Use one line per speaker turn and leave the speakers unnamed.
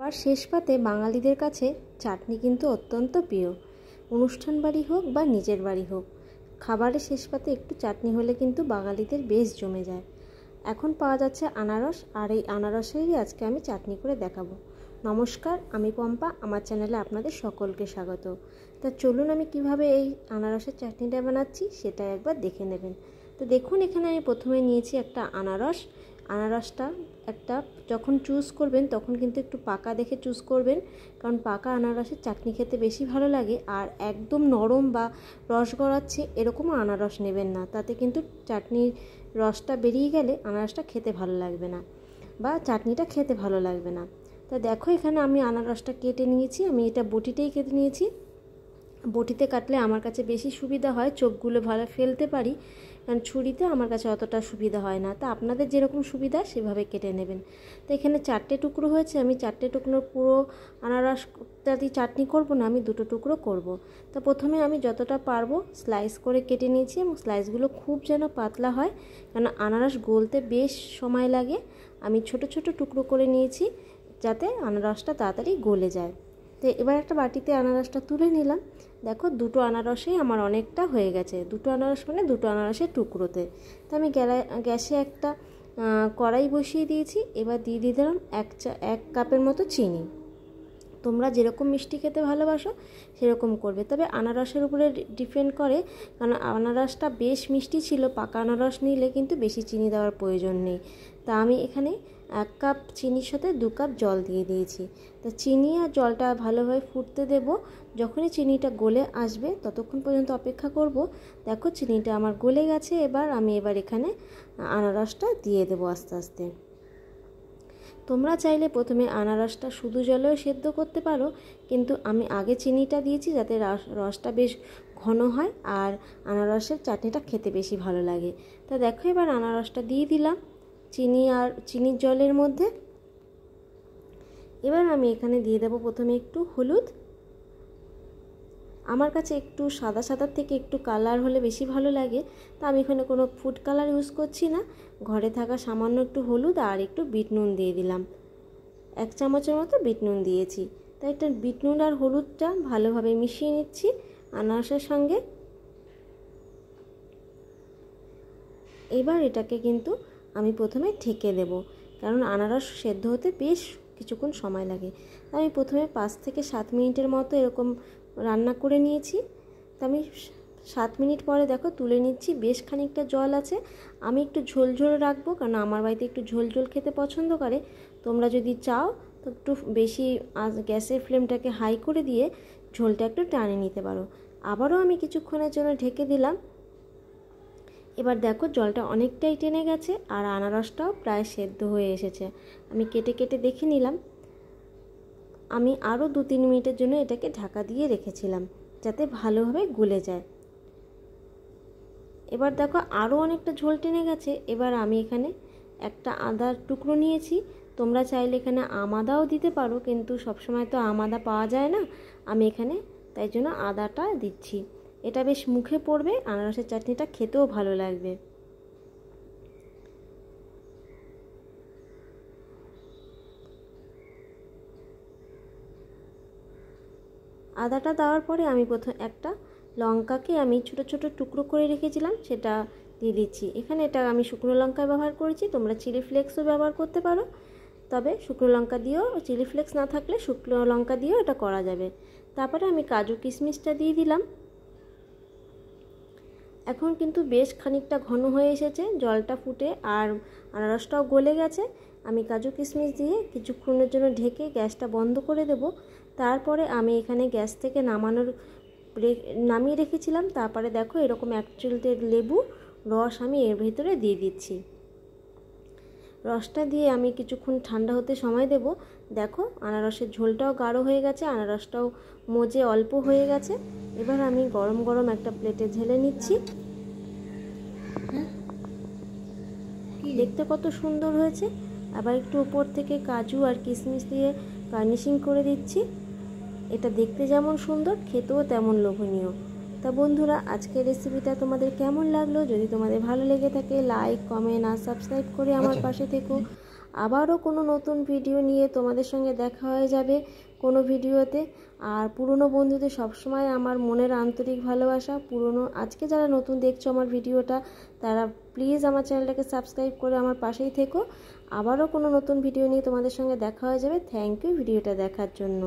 আর শেষ পাতে বাঙালিদের কাছে চাটনি কিন্তু অত্যন্ত প্রিয়। অনুষ্ঠান বাড়ি হোক বা নিজের বাড়ি হোক, খাবারের শেষ পাতে একটু চাটনি হলে কিন্তু বাঙালিদের বেশ জমে যায়। এখন পাওয়া যাচ্ছে আনারস, আর এই আনারসেরই আজকে আমি চাটনি করে দেখাবো। নমস্কার, আমি পম্পা, আমার চ্যানেলে আপনাদের সকলকে স্বাগত। তা চলুন আমি কিভাবে এই আনারসের চাটনিটা বানাচ্ছি সেটা একবার দেখে নেবেন। তো দেখুন, এখানে আমি প্রথমে নিয়েছি একটা আনারস। আনারসটা একটা যখন চুজ করবেন তখন কিন্তু একটু পাকা দেখে চুজ করবেন, কারণ পাকা আনারসের চাটনি খেতে বেশি ভালো লাগে। আর একদম নরম বা রস গড়াচ্ছে এরকমও আনারস নেবেন না, তাতে কিন্তু চাটনির রসটা বেরিয়ে গেলে আনারসটা খেতে ভালো লাগবে না বা চাটনিটা খেতে ভালো লাগবে না। তা দেখো, এখানে আমি আনারসটা কেটে নিয়েছি। আমি এটা বটিতেই কেটে নিয়েছি। বটিতে কাটলে আমার কাছে বেশি সুবিধা হয়, চোখগুলো ভালো ফেলতে পারি, কারণ ছুরিতে আমার কাছে অতটা সুবিধা হয় না। তা আপনাদের যেরকম সুবিধা সেভাবে কেটে নেবেন। তো এখানে 4টে টুকরো হয়েছে। আমি 4টে টুকরো পুরো আনারসটা দিয়ে চাটনি করব না, আমি 2টো টুকরো করব। তা প্রথমে আমি যতটা পারবো স্লাইস করে কেটে নিয়েছি, এবং স্লাইসগুলো খুব যেন পাতলা হয়, কারণ আনারস গলতে বেশ সময় লাগে। আমি ছোট ছোট টুকরো করে নিয়েছি যাতে আনারসটা তাড়াতাড়ি গলে যায়। তো এবার একটা বাটিতে আনারসটা তুলে নিলাম। দেখো, 2টো আনারসেই আমার অনেকটা হয়ে গেছে। 2টো আনারস মানে 2টো আনারসের টুকরোতে। তো আমি গ্যাসে একটা কড়াই বসিয়ে দিয়েছি। এবার দিয়ে দিলাম 1 কাপের মতো চিনি। তোমরা যেরকম মিষ্টি খেতে ভালোবাসো সেরকম করবে, তবে আনারসের উপরে ডিপেন্ড করে, কারণ আনারসটা বেশ মিষ্টি ছিল। পাকা আনারস নিলে কিন্তু বেশি চিনি দেওয়ার প্রয়োজন নেই। তা আমি এখানে 1 কাপ চিনির সাথে 2 কাপ জল দিয়ে দিয়েছি। তা চিনি আর জলটা ভালোভাবে ফুটতে দেব। যখনই চিনিটা গলে আসবে ততক্ষণ পর্যন্ত অপেক্ষা করব। দেখো, চিনিটা আমার গলে গেছে। আমি এখানে আনারসটা দিয়ে দেবো আস্তে আস্তে। তোমরা চাইলে প্রথমে আনারসটা শুধু জলেও সেদ্ধ করতে পারো, কিন্তু আমি আগে চিনিটা দিয়েছি যাতে রসটা বেশ ঘন হয় আর আনারসের চাটনিটা খেতে বেশি ভালো লাগে। তা দেখো, এবার আনারসটা দিয়ে দিলাম চিনি আর চিনির জলের মধ্যে। এবার আমি এখানে দিয়ে দেবো প্রথমে একটু হলুদ। আমার কাছে একটু সাদা সাদার থেকে একটু কালার হলে বেশি ভালো লাগে, তা আমি এখানে কোনো ফুড কালার ইউজ করছি না। ঘরে থাকা সামান্য একটু হলুদ আর একটু বিট নুন দিয়ে দিলাম। 1 চামচের মতো বিট নুন দিয়েছি। তাই এটা বিট নুন আর হলুদটা ভালোভাবে মিশিয়ে নিচ্ছি আনারসের সঙ্গে। এবার এটাকে কিন্তু আমি প্রথমে ঢেকে দেব, কারণ আনারস সেদ্ধ হতে বেশ কিছুক্ষণ সময় লাগে। আমি প্রথমে 5 থেকে 7 মিনিটের মতো এরকম রান্না করে নিয়েছি। তা আমি 7 মিনিট পরে দেখো তুলে নিচ্ছি। বেশ খানিকটা জল আছে। আমি একটু ঝোল ঝোল রাখবো, কারণ আমার বাড়িতে একটু ঝোল ঝোল খেতে পছন্দ করে। তোমরা যদি চাও তো একটু বেশি গ্যাসের ফ্লেমটাকে হাই করে দিয়ে ঝোলটা একটু টানে নিতে পারো। আবারও আমি কিছুক্ষণের জন্য ঢেকে দিলাম। এবার দেখো, জলটা অনেকটাই টেনে গেছে আর আনারসটাও প্রায় সেদ্ধ হয়ে এসেছে। আমি কেটে কেটে দেখে নিলাম। আমি আরও 2-3 মিনিটের জন্য এটাকে ঢাকা দিয়ে রেখেছিলাম যাতে ভালোভাবে গলে যায়। এবার দেখো, আরও অনেকটা ঝোল টেনে গেছে। এবার আমি এখানে একটা আদার টুকরো নিয়েছি। তোমরা চাইলে এখানে আদাও দিতে পারো, কিন্তু সবসময় তো আদা পাওয়া যায় না। আমি এখানে তাই জন্য আদাটা দিচ্ছি। এটা বেশ মুখে পড়বে, আনারসের চাটনিটা খেতেও ভালো লাগবে। আদাটা দেওয়ার পরে আমি প্রথম একটা লঙ্কাকে আমি ছোট ছোট টুকরো করে রেখেছিলাম সেটা দিয়ে দিচ্ছি। এখানে এটা আমি শুকনো লঙ্কা ব্যবহার করেছি, তোমরা চিলি ফ্লেক্সও ব্যবহার করতে পারো। তবে শুকনো লঙ্কা দিয়েও, চিলি ফ্লেক্স না থাকলে শুকনো লঙ্কা দিয়েও এটা করা যাবে। তারপরে আমি কাজু কিশমিশটা দিয়ে দিলাম। এখন কিন্তু বেশ খানিকটা ঘন হয়ে এসেছে, জলটা ফুটে আর আনারসটাও গলে গেছে। আমি কাজু কিশমিশ দিয়ে কিছুক্ষণের জন্য ঢেকে গ্যাসটা বন্ধ করে দেব। তারপরে আমি এখানে গ্যাস থেকে নামিয়ে রেখেছিলাম। তারপরে দেখো, এরকম 1 চিমটে লেবু রস আমি এর ভিতরে দিয়ে দিচ্ছি। রসটা দিয়ে আমি কিছুক্ষণ ঠান্ডা হতে সময় দেব। দেখো, আনারসের ঝোলটাও গাঢ় হয়ে গেছে, আনারসটাও মজে অল্প হয়ে গেছে। এবার আমি গরম গরম একটা প্লেটে ঢেলে নিচ্ছি। দেখতে কত সুন্দর হয়েছে। আবার একটু উপর থেকে কাজু আর কিশমিশ দিয়ে গার্নিশিং করে দিচ্ছি। এটা দেখতে যেমন সুন্দর, খেতেও তেমন লোভনীয়। তা বন্ধুরা, আজকের রেসিপিটা তোমাদের কেমন লাগলো? যদি তোমাদের ভালো লেগে থাকে লাইক, কমেন্ট আর সাবস্ক্রাইব করে আমার পাশে থেকো। আবারও কোনো নতুন ভিডিও নিয়ে তোমাদের সঙ্গে দেখা হয়ে যাবে কোনো ভিডিওতে। আর পুরনো বন্ধুদের সবসময় আমার মনের আন্তরিক ভালোবাসা। আজকে যারা নতুন দেখছো আমার ভিডিওটা, তারা প্লিজ আমার চ্যানেলটাকে সাবস্ক্রাইব করে আমার পাশেই থেকো। আবারও কোনো নতুন ভিডিও নিয়ে তোমাদের সঙ্গে দেখা হয়ে যাবে। থ্যাংক ইউ ভিডিওটা দেখার জন্য।